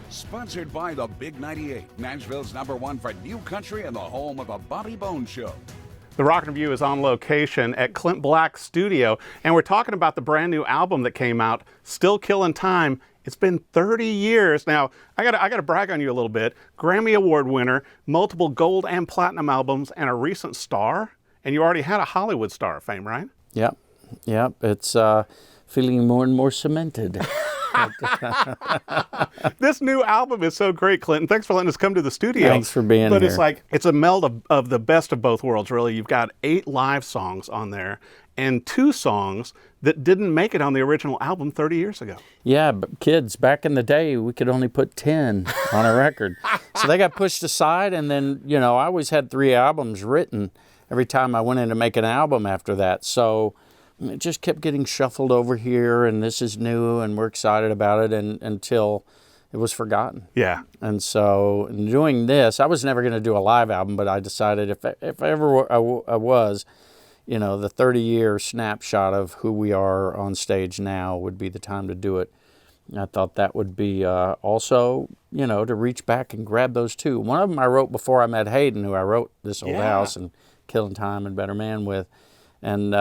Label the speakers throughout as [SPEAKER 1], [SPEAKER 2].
[SPEAKER 1] Sponsored by the Big 98, Nashville's #1 for new country and the home of the Bobby Bones Show.
[SPEAKER 2] The Rock Review is on location at Clint Black's studio, and we're talking about the brand new album that came out, Still Killin Time. It's been 30 years. Now, I gotta brag on you a little bit. Grammy Award winner, multiple gold and platinum albums, and a recent star. And you already had a Hollywood star of fame, right?
[SPEAKER 3] Yep. It's feeling more and more cemented.
[SPEAKER 2] This new album is so great, Clinton. Thanks for letting us come to the studio.
[SPEAKER 3] Thanks for being here.
[SPEAKER 2] But it's like, it's a meld of the best of both worlds, really. You've got 8 live songs on there and 2 songs that didn't make it on the original album 30 years ago.
[SPEAKER 3] Yeah, but kids, back in the day, we could only put 10 on a record. So they got pushed aside, and then, I always had 3 albums written every time I went in to make an album after that. So it just kept getting shuffled over here, and this is new, and we're excited about it, and until it was forgotten.
[SPEAKER 2] Yeah.
[SPEAKER 3] And so in doing this, I was never going to do a live album, but I decided if ever I was, the 30-year snapshot of who we are on stage now would be the time to do it. And I thought that would be also, to reach back and grab those 2. One of them I wrote before I met Hayden, who I wrote This Old House and Killin Time and Better Man with. And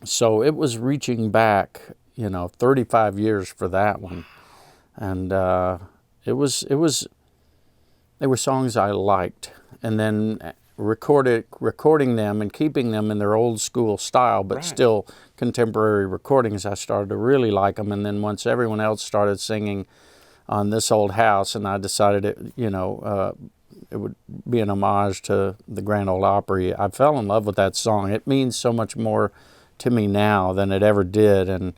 [SPEAKER 3] so it was reaching back, 35 years for that one. And they were songs I liked. And then recording them and keeping them in their old school style, but still contemporary recordings, I started to really like them. And then once everyone else started singing on This Old House, and I decided it would be an homage to the Grand Ole Opry, I fell in love with that song. It means so much more to me now than it ever did. And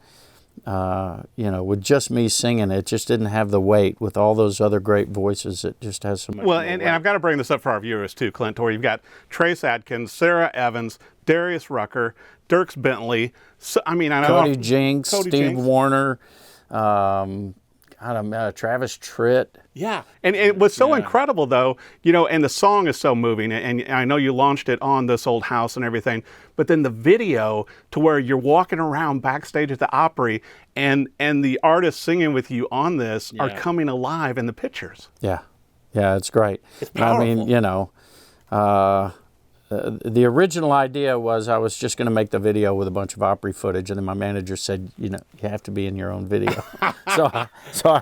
[SPEAKER 3] with just me singing, it just didn't have the weight. With all those other great voices, it just has so much.
[SPEAKER 2] Well, and I've got to bring this up for our viewers too, Clint, where you've got Trace Adkins, Sarah Evans, Darius Rucker, Dierks Bentley. So, I know
[SPEAKER 3] Cody Jinks, Steve Warner, Travis Tritt.
[SPEAKER 2] Yeah, and it was so incredible, though, and the song is so moving, and I know you launched it on This Old House and everything, but then the video to where you're walking around backstage at the Opry, and the artists singing with you on this are coming alive in the pictures.
[SPEAKER 3] Yeah, it's great.
[SPEAKER 2] It's powerful.
[SPEAKER 3] The original idea was I was just going to make the video with a bunch of Opry footage, and then my manager said, you have to be in your own video. so I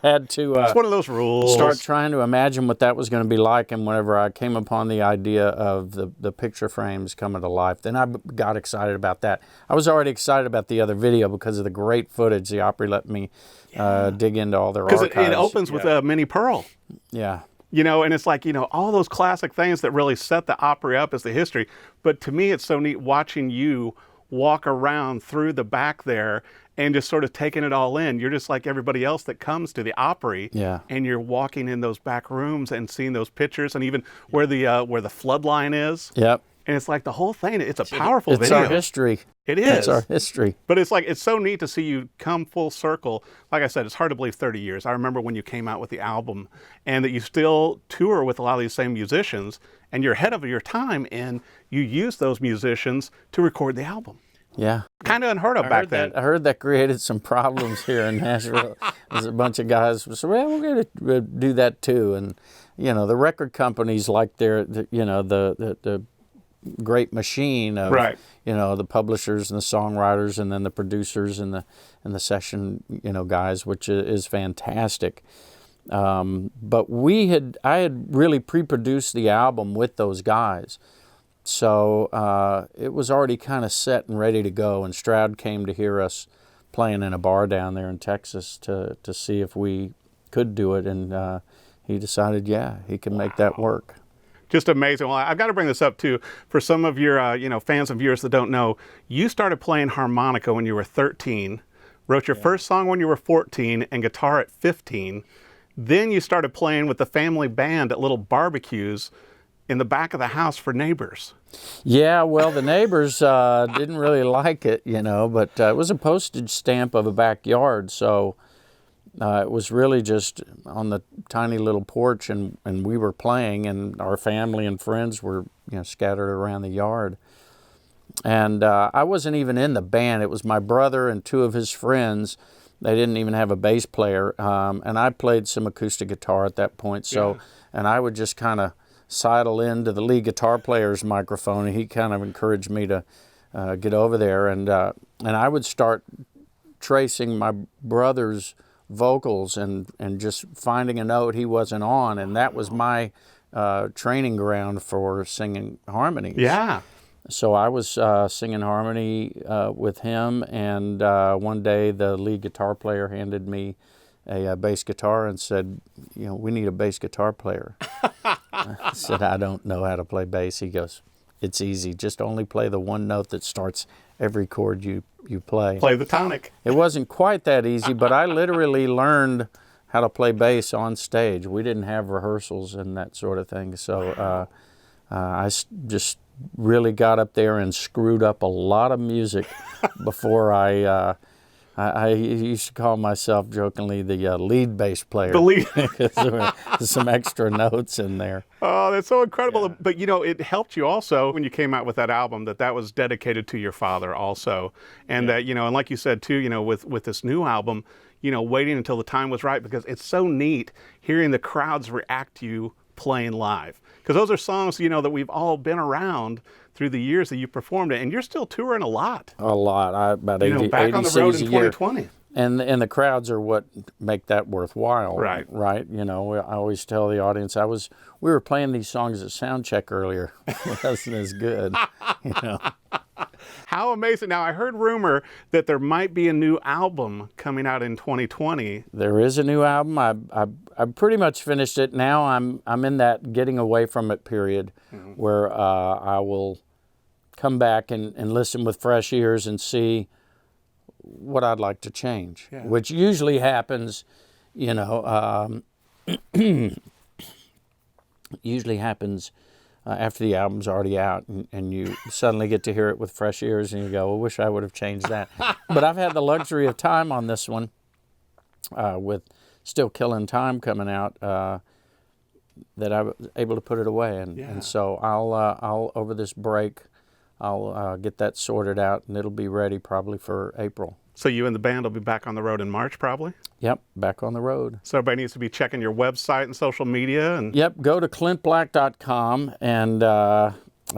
[SPEAKER 3] had to
[SPEAKER 2] it's one of those rules.
[SPEAKER 3] Start trying to imagine what that was going to be like. And whenever I came upon the idea of the picture frames coming to life, then I got excited about that. I was already excited about the other video because of the great footage the Opry let me dig into all their archives.
[SPEAKER 2] Because it opens with a Minnie Pearl.
[SPEAKER 3] Yeah.
[SPEAKER 2] And it's like, all those classic things that really set the Opry up as the history. But to me, it's so neat watching you walk around through the back there and just sort of taking it all in. You're just like everybody else that comes to the Opry.
[SPEAKER 3] Yeah.
[SPEAKER 2] And you're walking in those back rooms and seeing those pictures and even where the flood line is.
[SPEAKER 3] Yep.
[SPEAKER 2] And it's like the whole thing, it's a powerful video.
[SPEAKER 3] It's our history.
[SPEAKER 2] It is.
[SPEAKER 3] It's our history.
[SPEAKER 2] But it's so neat to see you come full circle. Like I said, it's hard to believe 30 years. I remember when you came out with the album and that you still tour with a lot of these same musicians, and you're ahead of your time, and you use those musicians to record the album.
[SPEAKER 3] Yeah.
[SPEAKER 2] Kind of unheard of back then.
[SPEAKER 3] I heard that created some problems here in Nashville. There's a bunch of guys who said, well, we're going to do that too. And, the record companies like the great machine of the publishers and the songwriters and then the producers and the session guys, which is fantastic. But I had really pre-produced the album with those guys, so it was already kind of set and ready to go. And Stroud came to hear us playing in a bar down there in Texas to see if we could do it, and he decided he could make that work.
[SPEAKER 2] Just amazing. Well, I've got to bring this up too. For some of your fans and viewers that don't know, you started playing harmonica when you were 13, wrote your first song when you were 14, and guitar at 15. Then you started playing with the family band at little barbecues in the back of the house for neighbors.
[SPEAKER 3] Yeah, well, the neighbors didn't really like it, but it was a postage stamp of a backyard, so it was really just on the tiny little porch, and we were playing, and our family and friends were scattered around the yard. And I wasn't even in the band. It was my brother and 2 of his friends They didn't even have a bass player, and I played some acoustic guitar at that point. So, and I would just kind of sidle into the lead guitar player's microphone, and he kind of encouraged me to get over there, and I would start tracing my brother's vocals and just finding a note he wasn't on, and that was my training ground for singing harmonies.
[SPEAKER 2] Yeah.
[SPEAKER 3] So I was singing harmony with him, and one day the lead guitar player handed me a bass guitar and said, you know, we need a bass guitar player. I said, I don't know how to play bass. He goes, it's easy. Just only play the one note that starts every chord you play.
[SPEAKER 2] Play the tonic.
[SPEAKER 3] It wasn't quite that easy, but I literally learned how to play bass on stage. We didn't have rehearsals and that sort of thing. So just really got up there and screwed up a lot of music before I used to call myself jokingly the lead bass player.
[SPEAKER 2] The lead.
[SPEAKER 3] There's some extra notes in there.
[SPEAKER 2] Oh, that's so incredible. Yeah. But, you know, it helped you also when you came out with that album that was dedicated to your father also. And that, you know, and like you said, too, you know, with this new album, you know, waiting until the time was right, because it's so neat hearing the crowds react to you playing live. Because those are songs, you know, that we've all been around through the years that you performed it, and you're still touring a lot.
[SPEAKER 3] A lot. About 80,
[SPEAKER 2] back
[SPEAKER 3] 80
[SPEAKER 2] on the road in
[SPEAKER 3] cities a year.
[SPEAKER 2] 2020.
[SPEAKER 3] And the crowds are what make that worthwhile.
[SPEAKER 2] Right.
[SPEAKER 3] Right. You know, I always tell the audience, we were playing these songs at sound check earlier. It wasn't as good. You know.
[SPEAKER 2] How amazing. Now, I heard rumor that there might be a new album coming out in 2020.
[SPEAKER 3] There is a new album. I pretty much finished it. Now I'm in that getting away from it period where I will come back and listen with fresh ears and see what I'd like to change, which usually happens, you know, after the album's already out, and you suddenly get to hear it with fresh ears, and you go, I wish I would have changed that. But I've had the luxury of time on this one, with still Killin Time coming out, that I was able to put it away, and so I'll over this break, I'll get that sorted out, and it'll be ready probably for April.
[SPEAKER 2] So you and the band will be back on the road in March, probably?
[SPEAKER 3] Yep, back on the road.
[SPEAKER 2] So everybody needs to be checking your website and social media. And
[SPEAKER 3] Yep, go to clintblack.com, and I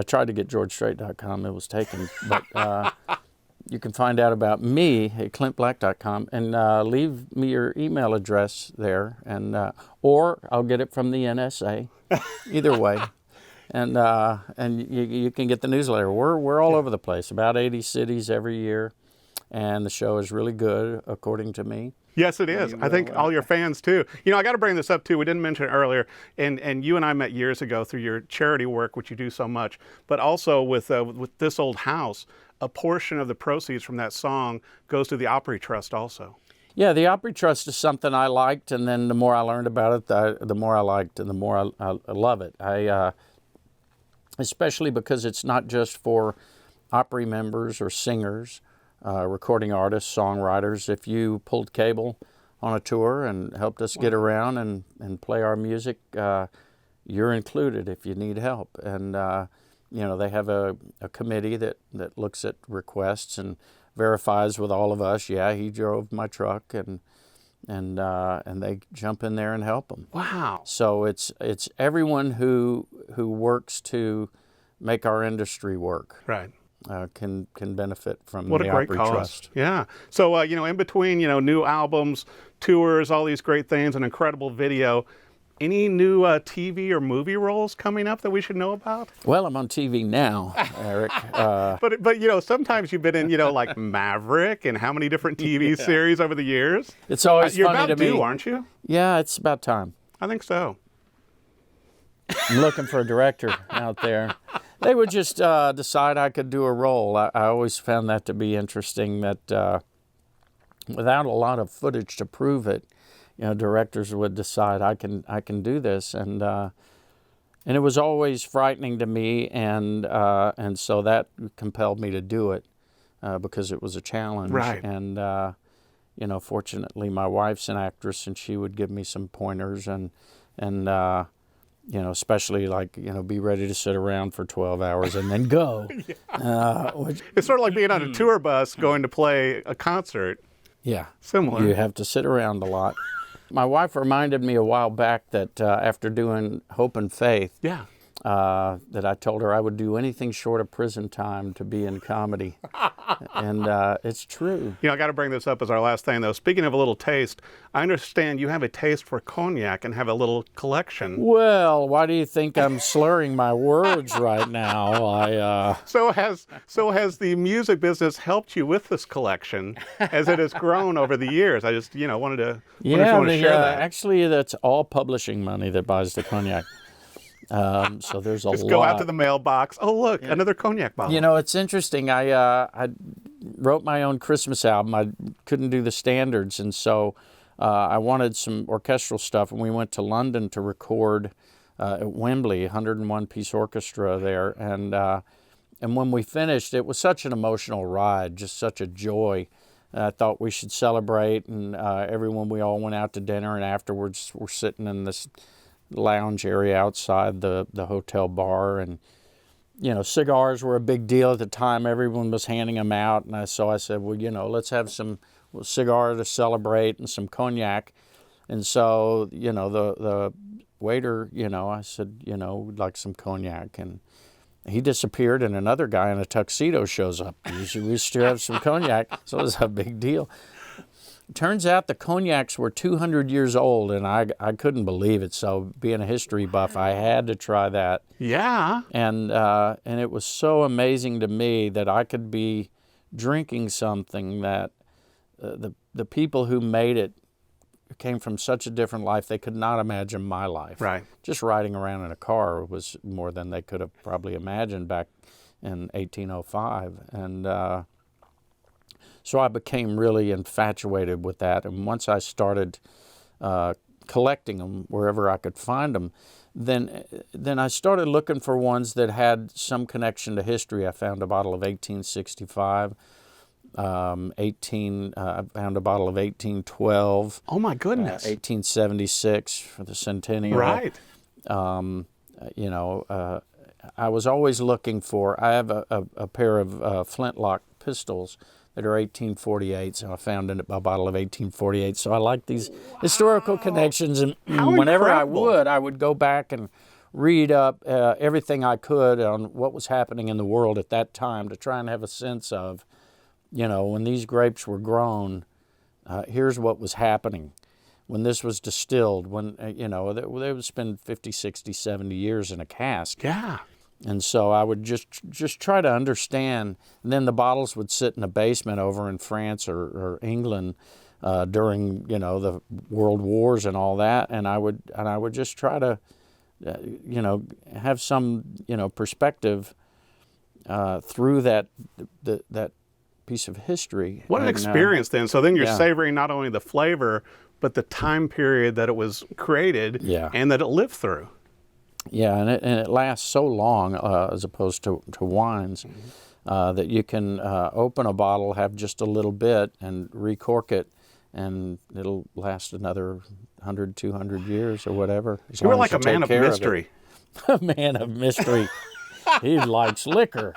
[SPEAKER 3] tried to get georgestrait.com. It was taken, but you can find out about me at clintblack.com, and leave me your email address there, and or I'll get it from the NSA. Either way. And you can get the newsletter. We're all over the place, about 80 cities every year, and the show is really good, according to me.
[SPEAKER 2] Yes, it is. I think all your fans, too. You know, I got to bring this up, too. We didn't mention it earlier, and you and I met years ago through your charity work, which you do so much, but also with This Old House, a portion of the proceeds from that song goes to the Opry Trust also.
[SPEAKER 3] Yeah, the Opry Trust is something I liked, and then the more I learned about it, the more I liked, and the more I love it. Especially because it's not just for Opry members or singers, recording artists, songwriters. If you pulled cable on a tour and helped us get around and play our music, you're included if you need help. And you know, they have a committee that looks at requests and verifies with all of us, yeah, he drove my truck, and they jump in there and help them.
[SPEAKER 2] Wow.
[SPEAKER 3] So it's everyone who works to make our industry work.
[SPEAKER 2] Right.
[SPEAKER 3] Can benefit from
[SPEAKER 2] what
[SPEAKER 3] the
[SPEAKER 2] a great
[SPEAKER 3] Opry
[SPEAKER 2] cause.
[SPEAKER 3] Trust.
[SPEAKER 2] Yeah. So you know, in between, you know, new albums, tours, all these great things, an incredible video. Any new TV or movie roles coming up that we should know about?
[SPEAKER 3] Well, I'm on TV now, Eric.
[SPEAKER 2] But you know, sometimes you've been in, you know, like Maverick and how many different TV series over the years?
[SPEAKER 3] It's always
[SPEAKER 2] You're
[SPEAKER 3] funny
[SPEAKER 2] about
[SPEAKER 3] to me.
[SPEAKER 2] due, aren't you?
[SPEAKER 3] Yeah, it's about time.
[SPEAKER 2] I think so.
[SPEAKER 3] I'm looking for a director out there. They would just decide I could do a role. I always found that to be interesting, that without a lot of footage to prove it, you know, directors would decide I can do this, and it was always frightening to me, and so that compelled me to do it because it was a challenge.
[SPEAKER 2] Right.
[SPEAKER 3] And you know, fortunately, my wife's an actress, and she would give me some pointers, and you know, especially like, you know, be ready to sit around for 12 hours and then go.
[SPEAKER 2] It's sort of like being on a tour bus going to play a concert.
[SPEAKER 3] Yeah.
[SPEAKER 2] Similar.
[SPEAKER 3] You have to sit around a lot. My wife reminded me a while back that after doing Hope and Faith,
[SPEAKER 2] Yeah.
[SPEAKER 3] that I told her I would do anything short of prison time to be in comedy. And it's true.
[SPEAKER 2] You know, I got to bring this up as our last thing, though. Speaking of a little taste, I understand you have a taste for cognac and have a little collection.
[SPEAKER 3] Well, why do you think I'm slurring my words right now?
[SPEAKER 2] So has the music business helped you with this collection as it has grown over the years? I just, wanted to wonder if you want to share that.
[SPEAKER 3] Actually, that's all publishing money that buys the cognac. So there's a lot.
[SPEAKER 2] Just go out to the mailbox. Oh, look, another cognac bottle.
[SPEAKER 3] It's interesting. I wrote my own Christmas album. I couldn't do the standards, and so I wanted some orchestral stuff, and we went to London to record at Wembley, 101-piece orchestra there, and when we finished, it was such an emotional ride, just such a joy. I thought we should celebrate, and we all went out to dinner, and afterwards we're sitting in this lounge area outside the hotel bar, and cigars were a big deal at the time. Everyone was handing them out, and I said, well, let's have some cigar to celebrate and some cognac. And so the waiter, I said, we'd like some cognac, and he disappeared, and another guy in a tuxedo shows up. We should have some cognac. So it was a big deal. Turns out the cognacs were 200 years old, and I couldn't believe it. So being a history buff, I had to try that.
[SPEAKER 2] Yeah.
[SPEAKER 3] And it was so amazing to me that I could be drinking something that the people who made it came from such a different life, they could not imagine my life.
[SPEAKER 2] Right.
[SPEAKER 3] Just riding around in a car was more than they could have probably imagined back in 1805. And so I became really infatuated with that. And once I started collecting them wherever I could find them, then I started looking for ones that had some connection to history. I found a bottle of 1865. I found a bottle of 1812.
[SPEAKER 2] Oh my goodness.
[SPEAKER 3] 1876 for the centennial.
[SPEAKER 2] Right.
[SPEAKER 3] I was always looking for. I have a pair of flintlock pistols that are 1848, so I found a bottle of 1848. So I like these historical connections, and whenever
[SPEAKER 2] incredible.
[SPEAKER 3] I would go back and read up everything I could on what was happening in the world at that time to try and have a sense of, when these grapes were grown, here's what was happening. When this was distilled, when, they would spend 50, 60, 70 years in a cask.
[SPEAKER 2] Yeah.
[SPEAKER 3] And so I would just try to understand. And then the bottles would sit in a basement over in France or England during the world wars and all that. And I would just try to have some perspective through that piece of history.
[SPEAKER 2] What an experience then. So then you're savoring not only the flavor, but the time period that it was created and that it lived through.
[SPEAKER 3] Yeah, and it lasts so long as opposed to wines that you can open a bottle, have just a little bit, and recork it, and it'll last another 100, 200 years or whatever.
[SPEAKER 2] You were like a man of mystery.
[SPEAKER 3] A man of mystery. He likes liquor.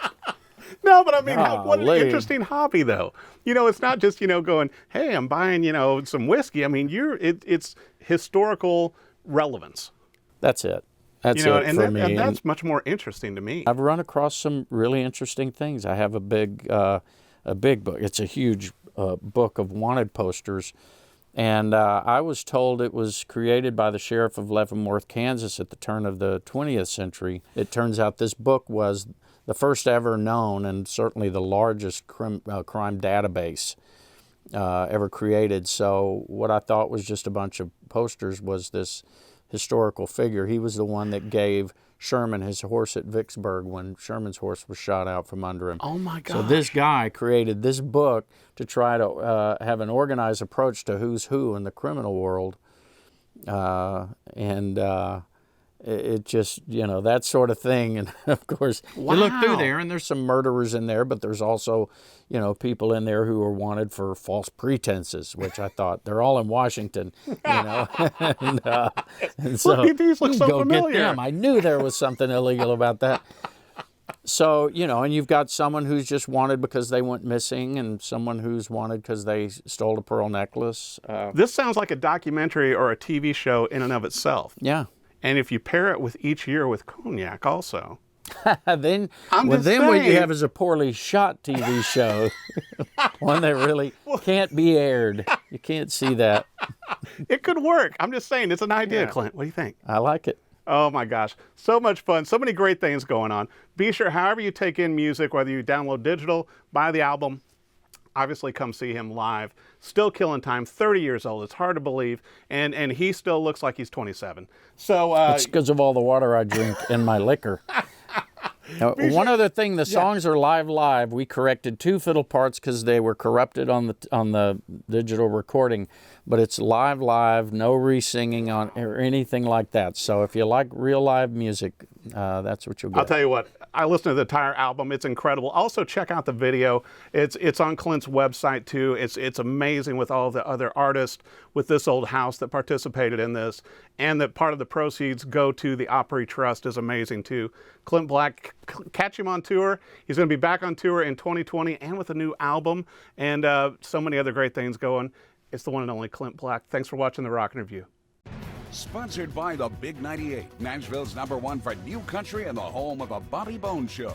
[SPEAKER 2] No, but I mean, what an interesting hobby, though. It's not just, going, hey, I'm buying, some whiskey. I mean, it's historical relevance.
[SPEAKER 3] That's it. That's it for me.
[SPEAKER 2] And that's much more interesting to me.
[SPEAKER 3] I've run across some really interesting things. I have a big book. It's a huge book of wanted posters. And I was told it was created by the sheriff of Leavenworth, Kansas at the turn of the 20th century. It turns out this book was the first ever known and certainly the largest crime database ever created. So what I thought was just a bunch of posters was this historical figure. He was the one that gave Sherman his horse at Vicksburg when Sherman's horse was shot out from under him.
[SPEAKER 2] Oh my gosh.
[SPEAKER 3] So this guy created this book to try to have an organized approach to who's who in the criminal world. It just, that sort of thing. And of course,
[SPEAKER 2] wow.
[SPEAKER 3] You look through there and there's some murderers in there, but there's also, people in there who are wanted for false pretenses, which I thought they're all in Washington, and so
[SPEAKER 2] these look so
[SPEAKER 3] go
[SPEAKER 2] familiar.
[SPEAKER 3] get them. I knew there was something illegal about that. So, you know, and you've got someone who's just wanted because they went missing, and someone who's wanted because they stole a pearl necklace.
[SPEAKER 2] This sounds like a documentary or a TV show in and of itself.
[SPEAKER 3] Yeah.
[SPEAKER 2] And if you pair it with each year with cognac also.
[SPEAKER 3] then
[SPEAKER 2] I'm just
[SPEAKER 3] then what you
[SPEAKER 2] saying.
[SPEAKER 3] have is a poorly shot TV show, one that really can't be aired. You can't see that.
[SPEAKER 2] It could work. I'm just saying, it's an idea, Clint. What do you think?
[SPEAKER 3] I like it.
[SPEAKER 2] Oh my gosh, so much fun, so many great things going on. Be sure, however you take in music, whether you download digital, buy the album, obviously come see him live. Still Killin Time, 30 years old. It's hard to believe, and he still looks like he's 27. So
[SPEAKER 3] It's because of all the water I drink and my liquor. Now, one other thing, the songs are live. We corrected 2 fiddle parts because they were corrupted on the digital recording, but it's live, no re-singing on or anything like that. So if you like real live music, that's what you'll get.
[SPEAKER 2] I'll tell you what, I listened to the entire album. It's incredible. Also, check out the video. It's on Clint's website too. It's amazing with all the other artists with This Old House that participated in this, and that part of the proceeds go to the Opry Trust is amazing too. Clint Black, catch him on tour. He's going to be back on tour in 2020 and with a new album, and so many other great things going. It's the one and only Clint Black. Thanks for watching the Rock and Review.
[SPEAKER 1] Sponsored by the Big 98, Nashville's #1 for new country and the home of a Bobby Bones Show.